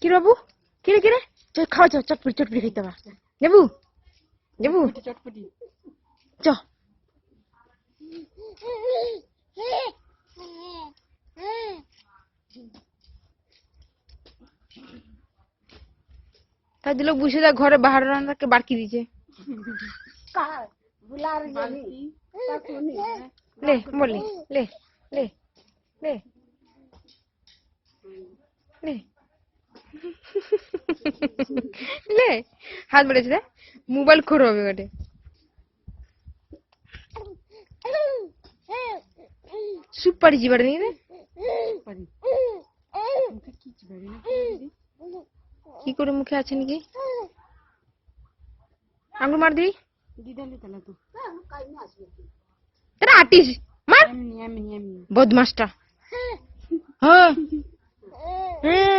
কি রে বাবু কি রে চল খাওয়া চল চটপটি খেতে হবে নেবু চটপটি চ তাই দিল বুঝে দা ঘরে বাহার রান্নাকে বাড়কি দিছে লে বলি লে লে লে লে লে হাত বেড়েছে রে মোবাইল খোর হবে ওটা সুপারি জিবাড়ে নি রে কি করে মুখে আছে নাকি আঙ্গুর মার দি তেরা আটিস মার বদমাসটা হ্যাঁ